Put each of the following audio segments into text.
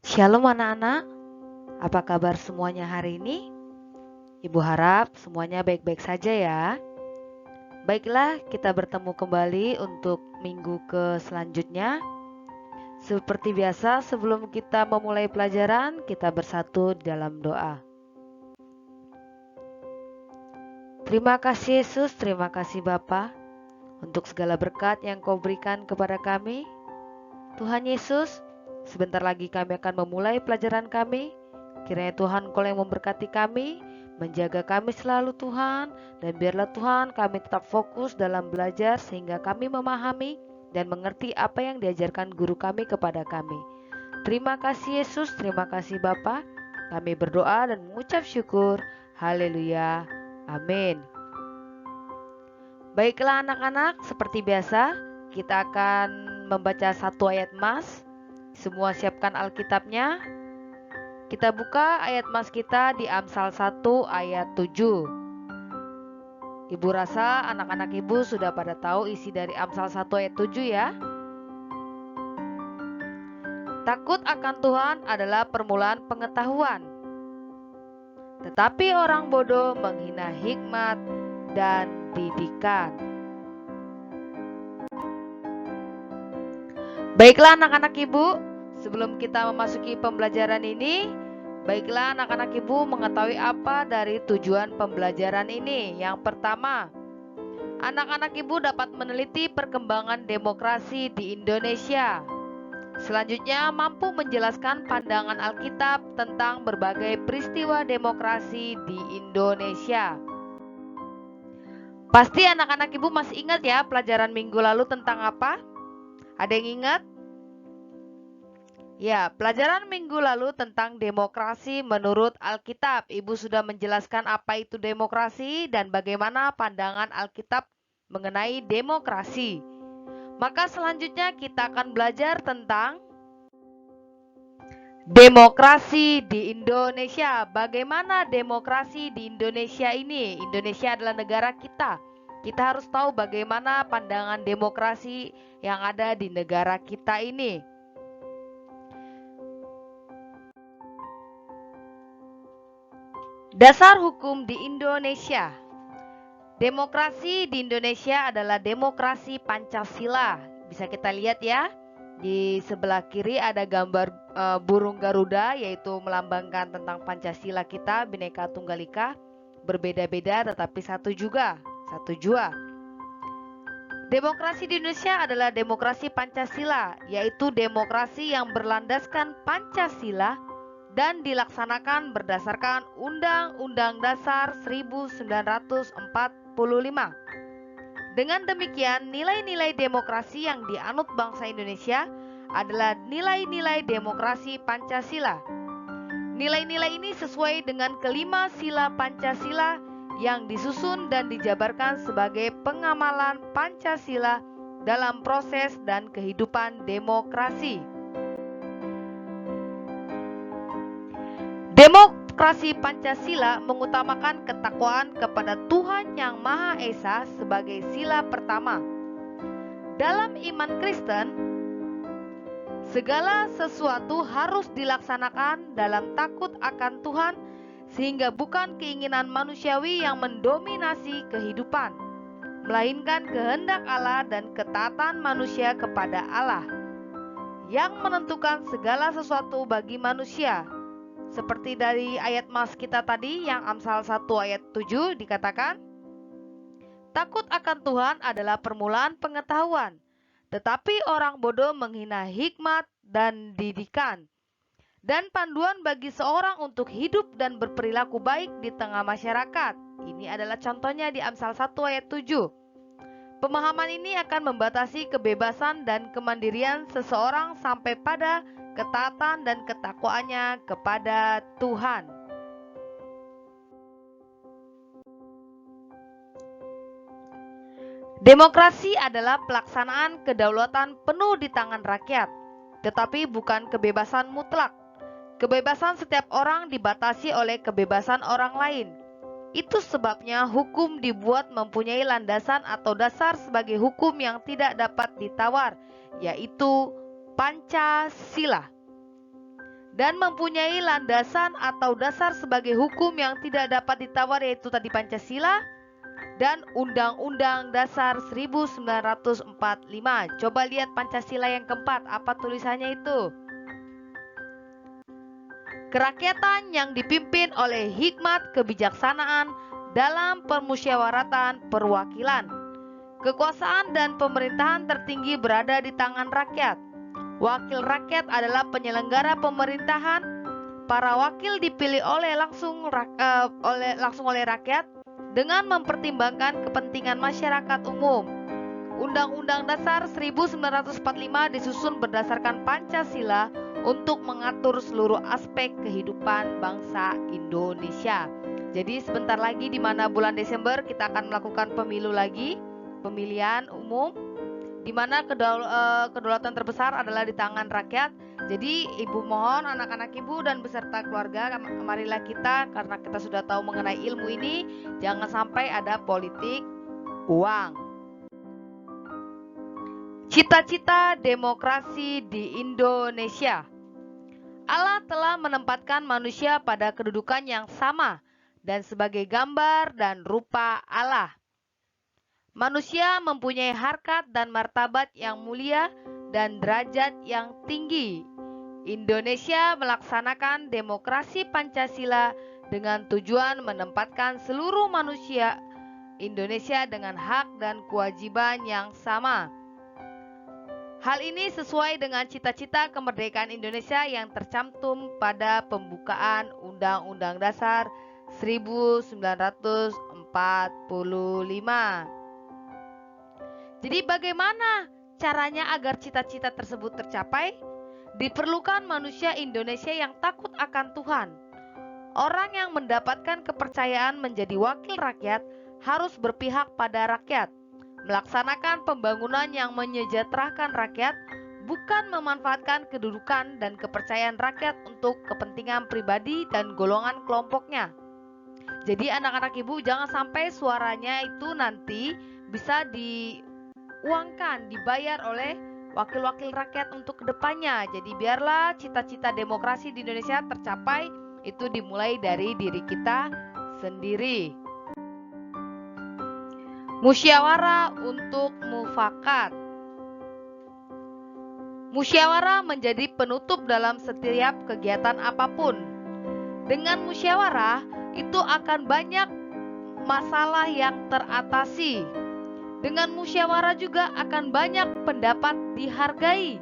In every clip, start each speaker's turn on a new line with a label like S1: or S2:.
S1: Shalom anak-anak, apa kabar semuanya hari ini? Ibu harap semuanya baik-baik saja ya. Baiklah, kita bertemu kembali untuk minggu ke selanjutnya. Seperti biasa, sebelum kita memulai pelajaran, kita bersatu di dalam doa. Terima kasih Yesus, terima kasih Bapa untuk segala berkat yang Kau berikan kepada kami. Tuhan Yesus, sebentar lagi kami akan memulai pelajaran kami. Kiranya Tuhan Kau yang memberkati kami, menjaga kami selalu Tuhan, dan biarlah Tuhan kami tetap fokus dalam belajar sehingga kami memahami dan mengerti apa yang diajarkan guru kami kepada kami. Terima kasih Yesus, terima kasih Bapa. Kami berdoa dan mengucap syukur. Haleluya. Amin. Baiklah anak-anak, seperti biasa kita akan membaca satu ayat mas. Semua siapkan Alkitabnya. Kita buka ayat mas kita di Amsal 1 ayat 7. Ibu rasa anak-anak ibu sudah pada tahu isi dari Amsal 1 ayat 7 ya. Takut akan Tuhan adalah permulaan pengetahuan, tetapi orang bodoh menghina hikmat dan didikan. Baiklah anak-anak ibu, sebelum kita memasuki pembelajaran ini, baiklah anak-anak ibu mengetahui apa dari tujuan pembelajaran ini. Yang pertama, anak-anak ibu dapat meneliti perkembangan demokrasi di Indonesia. Selanjutnya, mampu menjelaskan pandangan Alkitab tentang berbagai peristiwa demokrasi di Indonesia. Pasti anak-anak ibu masih ingat ya pelajaran minggu lalu tentang apa? Ada yang ingat? Ya, pelajaran minggu lalu tentang demokrasi menurut Alkitab. Ibu sudah menjelaskan apa itu demokrasi dan bagaimana pandangan Alkitab mengenai demokrasi. Maka selanjutnya kita akan belajar tentang demokrasi di Indonesia. Bagaimana demokrasi di Indonesia ini? Indonesia adalah negara kita. Kita harus tahu bagaimana pandangan demokrasi yang ada di negara kita ini. Dasar hukum di Indonesia. Demokrasi di Indonesia adalah demokrasi Pancasila. Bisa kita lihat ya. Di sebelah kiri ada gambar burung Garuda, yaitu melambangkan tentang Pancasila kita, Bhinneka Tunggal Ika. Berbeda-beda tetapi satu juga, satu jua. Demokrasi di Indonesia adalah demokrasi Pancasila, yaitu demokrasi yang berlandaskan Pancasila dan dilaksanakan berdasarkan Undang-Undang Dasar 1945. Dengan demikian, nilai-nilai demokrasi yang dianut bangsa Indonesia adalah nilai-nilai demokrasi Pancasila. Nilai-nilai ini sesuai dengan kelima sila Pancasila yang disusun dan dijabarkan sebagai pengamalan Pancasila dalam proses dan kehidupan demokrasi. Demokrasi Pancasila mengutamakan ketakwaan kepada Tuhan Yang Maha Esa sebagai sila pertama. Dalam iman Kristen, segala sesuatu harus dilaksanakan dalam takut akan Tuhan, sehingga bukan keinginan manusiawi yang mendominasi kehidupan, melainkan kehendak Allah dan ketaatan manusia kepada Allah yang menentukan segala sesuatu bagi manusia. Seperti dari ayat mas kita tadi yang Amsal 1 ayat 7 dikatakan, takut akan Tuhan adalah permulaan pengetahuan, tetapi orang bodoh menghina hikmat dan didikan, dan panduan bagi seorang untuk hidup dan berperilaku baik di tengah masyarakat. Ini adalah contohnya di Amsal 1 ayat 7. Pemahaman ini akan membatasi kebebasan dan kemandirian seseorang sampai pada ketaatan dan ketakwaannya kepada Tuhan. Demokrasi adalah pelaksanaan kedaulatan penuh di tangan rakyat, tetapi bukan kebebasan mutlak. Kebebasan setiap orang dibatasi oleh kebebasan orang lain. Itu sebabnya hukum dibuat mempunyai landasan atau dasar sebagai hukum yang tidak dapat ditawar, yaitu Pancasila. dan mempunyai landasan atau dasar sebagai hukum yang tidak dapat ditawar, yaitu tadi Pancasila dan Undang-Undang Dasar 1945. Coba lihat Pancasila yang keempat, apa tulisannya itu? Kerakyatan yang dipimpin oleh hikmat kebijaksanaan dalam permusyawaratan perwakilan. Kekuasaan dan pemerintahan tertinggi berada di tangan rakyat. Wakil rakyat adalah penyelenggara pemerintahan. Para wakil dipilih langsung oleh rakyat dengan mempertimbangkan kepentingan masyarakat umum. Undang-Undang Dasar 1945 disusun berdasarkan Pancasila untuk mengatur seluruh aspek kehidupan bangsa Indonesia. Jadi sebentar lagi di mana bulan Desember kita akan melakukan pemilu lagi, pemilihan umum, di mana kedaulatan terbesar adalah di tangan rakyat. Jadi ibu mohon anak-anak ibu dan beserta keluarga, marilah kita, karena kita sudah tahu mengenai ilmu ini, jangan sampai ada politik uang. Cita-cita demokrasi di Indonesia. Allah telah menempatkan manusia pada kedudukan yang sama dan sebagai gambar dan rupa Allah. Manusia mempunyai harkat dan martabat yang mulia dan derajat yang tinggi. Indonesia melaksanakan demokrasi Pancasila dengan tujuan menempatkan seluruh manusia Indonesia dengan hak dan kewajiban yang sama. Hal ini sesuai dengan cita-cita kemerdekaan Indonesia yang tercantum pada pembukaan Undang-Undang Dasar 1945. Jadi bagaimana caranya agar cita-cita tersebut tercapai? Diperlukan manusia Indonesia yang takut akan Tuhan. Orang yang mendapatkan kepercayaan menjadi wakil rakyat harus berpihak pada rakyat, melaksanakan pembangunan yang menyejahterakan rakyat, bukan memanfaatkan kedudukan dan kepercayaan rakyat untuk kepentingan pribadi dan golongan kelompoknya. Jadi anak-anak ibu jangan sampai suaranya itu nanti bisa diuangkan, dibayar oleh wakil-wakil rakyat untuk kedepannya. Jadi biarlah cita-cita demokrasi di Indonesia tercapai, itu dimulai dari diri kita sendiri. Musyawarah untuk mufakat. Musyawarah menjadi penutup dalam setiap kegiatan apapun. Dengan musyawarah itu akan banyak masalah yang teratasi. Dengan musyawarah juga akan banyak pendapat dihargai.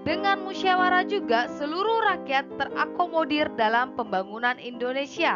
S1: Dengan musyawarah juga seluruh rakyat terakomodir dalam pembangunan Indonesia.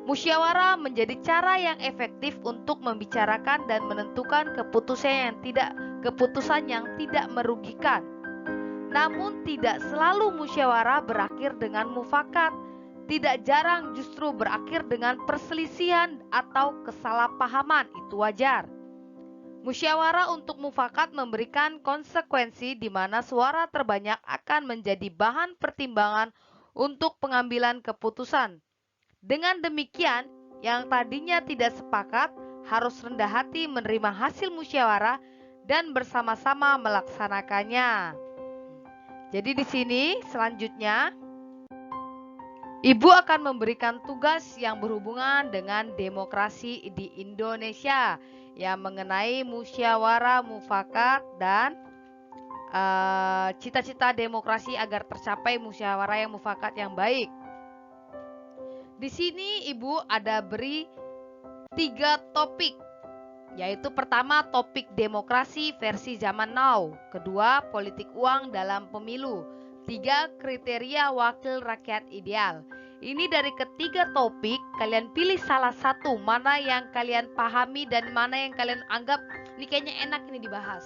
S1: Musyawarah menjadi cara yang efektif untuk membicarakan dan menentukan keputusan yang tidak merugikan. Namun tidak selalu musyawarah berakhir dengan mufakat. Tidak jarang justru berakhir dengan perselisihan atau kesalahpahaman, itu wajar. Musyawarah untuk mufakat memberikan konsekuensi di mana suara terbanyak akan menjadi bahan pertimbangan untuk pengambilan keputusan. Dengan demikian, yang tadinya tidak sepakat harus rendah hati menerima hasil musyawarah dan bersama-sama melaksanakannya. Jadi di sini selanjutnya Ibu akan memberikan tugas yang berhubungan dengan demokrasi di Indonesia yang mengenai musyawarah mufakat dan cita-cita demokrasi agar tercapai musyawarah yang mufakat yang baik. Di sini Ibu ada beri 3 topik, yaitu pertama topik demokrasi versi zaman now, kedua politik uang dalam pemilu, 3 kriteria wakil rakyat ideal. Ini dari ketiga topik kalian pilih salah satu, mana yang kalian pahami dan mana yang kalian anggap ini kayaknya enak ini dibahas.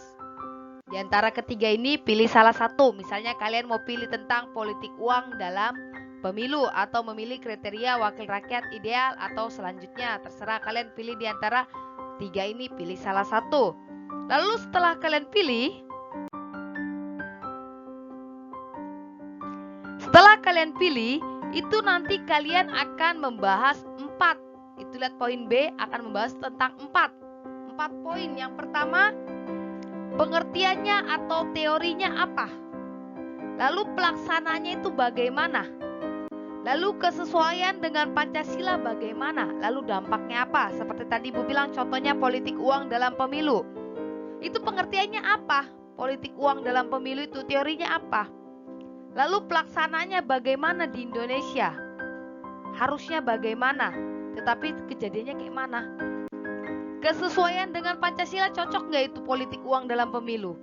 S1: Di antara ketiga ini pilih salah satu. Misalnya kalian mau pilih tentang politik uang dalam pemilu atau memilih kriteria wakil rakyat ideal atau selanjutnya, terserah kalian pilih di antara 3 ini, pilih salah satu. Lalu setelah kalian pilih, itu nanti kalian akan membahas 4. Itu lihat poin B akan membahas tentang 4 poin. Yang pertama, pengertiannya atau teorinya apa? Lalu pelaksananya itu bagaimana? Lalu kesesuaian dengan Pancasila bagaimana? Lalu dampaknya apa? Seperti tadi Ibu bilang contohnya politik uang dalam pemilu. Itu pengertiannya apa? Politik uang dalam pemilu itu teorinya apa? Lalu pelaksananya bagaimana di Indonesia? Harusnya bagaimana? Tetapi kejadiannya kayak mana? Kesesuaian dengan Pancasila cocok nggak itu politik uang dalam pemilu?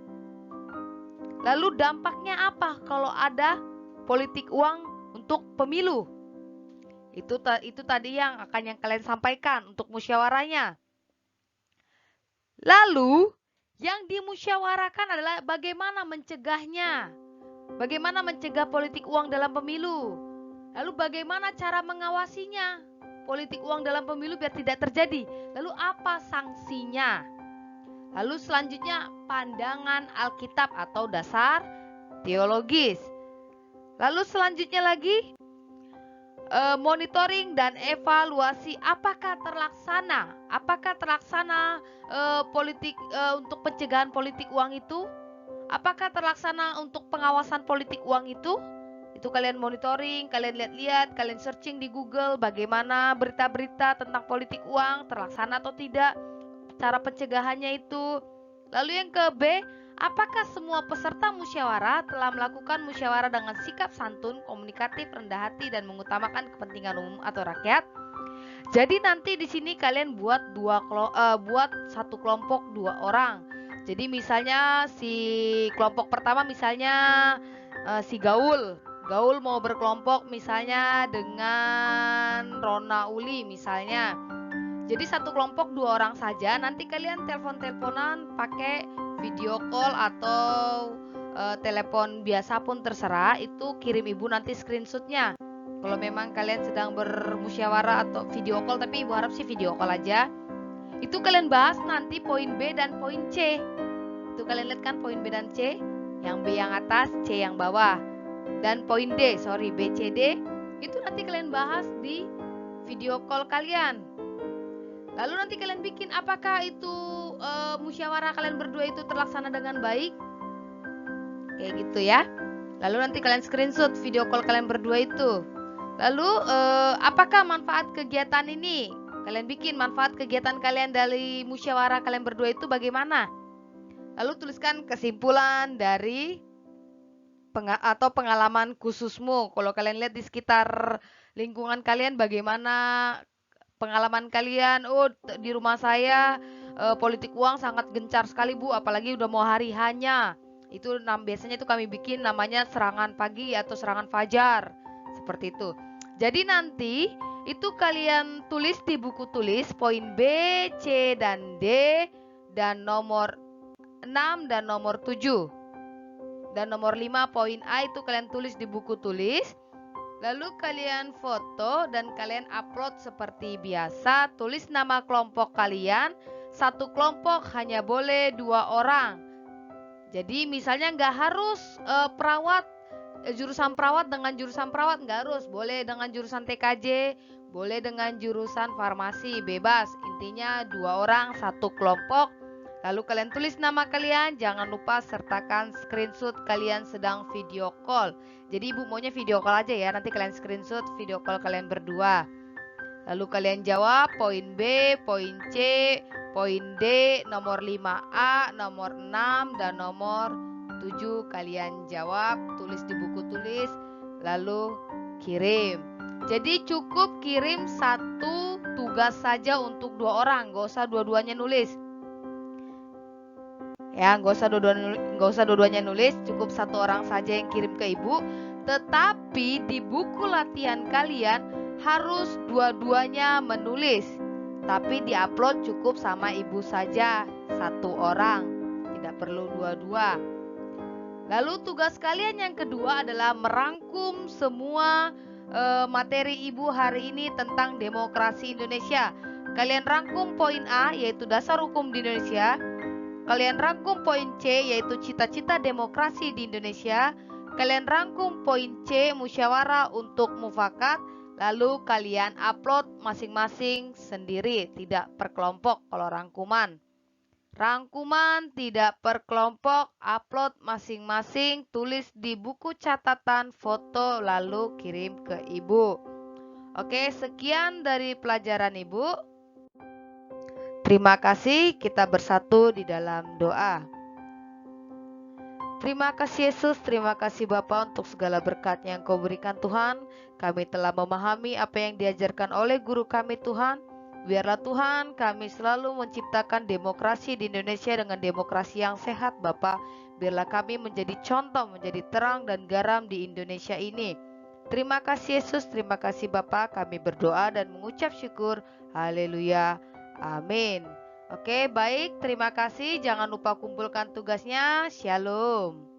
S1: Lalu dampaknya apa kalau ada politik uang untuk pemilu? Itu tadi yang kalian sampaikan untuk musyawarahnya. Lalu yang dimusyawarakan adalah bagaimana mencegahnya. Bagaimana mencegah politik uang dalam pemilu? Lalu bagaimana cara mengawasinya? Politik uang dalam pemilu biar tidak terjadi. Lalu apa sanksinya? Lalu selanjutnya pandangan Alkitab atau dasar teologis. Lalu selanjutnya lagi monitoring dan evaluasi apakah terlaksana politik untuk pencegahan politik uang itu? Apakah terlaksana untuk pengawasan politik uang itu? Itu kalian monitoring, kalian lihat-lihat, kalian searching di Google bagaimana berita-berita tentang politik uang terlaksana atau tidak, cara pencegahannya itu. Lalu yang ke B, apakah semua peserta musyawarah telah melakukan musyawarah dengan sikap santun, komunikatif, rendah hati, dan mengutamakan kepentingan umum atau rakyat? Jadi nanti di sini kalian buat satu kelompok 2 orang. Jadi misalnya si kelompok pertama misalnya si Gaul mau berkelompok misalnya dengan Rona Uli misalnya. Jadi satu kelompok 2 orang saja. Nanti kalian telepon-teleponan pakai video call atau telepon biasa pun terserah. Itu kirim ibu nanti screenshotnya. Kalau memang kalian sedang bermusyawarah atau video call, tapi ibu harap sih video call aja. Itu kalian bahas nanti poin B dan poin C. Itu kalian lihat kan poin B dan C. Yang B yang atas, C yang bawah. Dan poin D, B, C, D. Itu nanti kalian bahas di video call kalian. Lalu nanti kalian bikin apakah itu musyawarah kalian berdua itu terlaksana dengan baik. Kayak gitu ya. Lalu nanti kalian screenshot video call kalian berdua itu. Lalu apakah manfaat kegiatan ini? Kalian bikin manfaat kegiatan kalian dari musyawarah kalian berdua itu bagaimana? Lalu tuliskan kesimpulan dari atau pengalaman khususmu. Kalau kalian lihat di sekitar lingkungan kalian bagaimana pengalaman kalian. Oh, di rumah saya politik uang sangat gencar sekali Bu, apalagi udah mau hari hanya. Itu biasanya itu kami bikin namanya serangan pagi atau serangan fajar. Seperti itu. Jadi nanti itu kalian tulis di buku tulis poin B, C, dan D, dan nomor 6 dan nomor 7. Dan nomor 5 poin A itu kalian tulis di buku tulis. Lalu kalian foto dan kalian upload seperti biasa. Tulis nama kelompok kalian. Satu kelompok hanya boleh 2 orang. Jadi misalnya nggak harus jurusan perawat dengan jurusan perawat, nggak harus. Boleh dengan jurusan TKJ, boleh dengan jurusan farmasi, bebas. Intinya 2 orang satu kelompok. Lalu kalian tulis nama kalian, jangan lupa sertakan screenshot kalian sedang video call. Jadi ibu maunya video call aja ya, nanti kalian screenshot video call kalian berdua. Lalu kalian jawab poin B, poin C, poin D, nomor 5A, nomor 6, dan nomor 7 kalian jawab, tulis di buku tulis, lalu kirim. Jadi cukup kirim satu tugas saja untuk 2 orang, gak usah dua-duanya nulis. Ya, gak usah dua-duanya nulis, cukup 1 orang saja yang kirim ke ibu. Tetapi di buku latihan kalian harus dua-duanya menulis. Tapi diupload cukup sama ibu saja, 1 orang, tidak perlu dua-dua. Lalu tugas kalian yang kedua adalah merangkum semua materi ibu hari ini tentang demokrasi Indonesia. Kalian rangkum poin A yaitu dasar hukum di Indonesia. Kalian rangkum poin C yaitu cita-cita demokrasi di Indonesia. Kalian rangkum poin C musyawarah untuk mufakat. Lalu kalian upload masing-masing sendiri, tidak per kelompok kalau rangkuman. Rangkuman tidak per kelompok, upload masing-masing, tulis di buku catatan, foto, lalu kirim ke ibu. Oke, sekian dari pelajaran ibu. Terima kasih, kita bersatu di dalam doa. Terima kasih Yesus, terima kasih Bapa untuk segala berkat yang Kau berikan Tuhan. Kami telah memahami apa yang diajarkan oleh guru kami Tuhan. Biarlah Tuhan kami selalu menciptakan demokrasi di Indonesia dengan demokrasi yang sehat Bapa. Biarlah kami menjadi contoh, menjadi terang dan garam di Indonesia ini. Terima kasih Yesus, terima kasih Bapa. Kami berdoa dan mengucap syukur. Haleluya. Amin. Oke, baik. Terima kasih. Jangan lupa kumpulkan tugasnya. Shalom.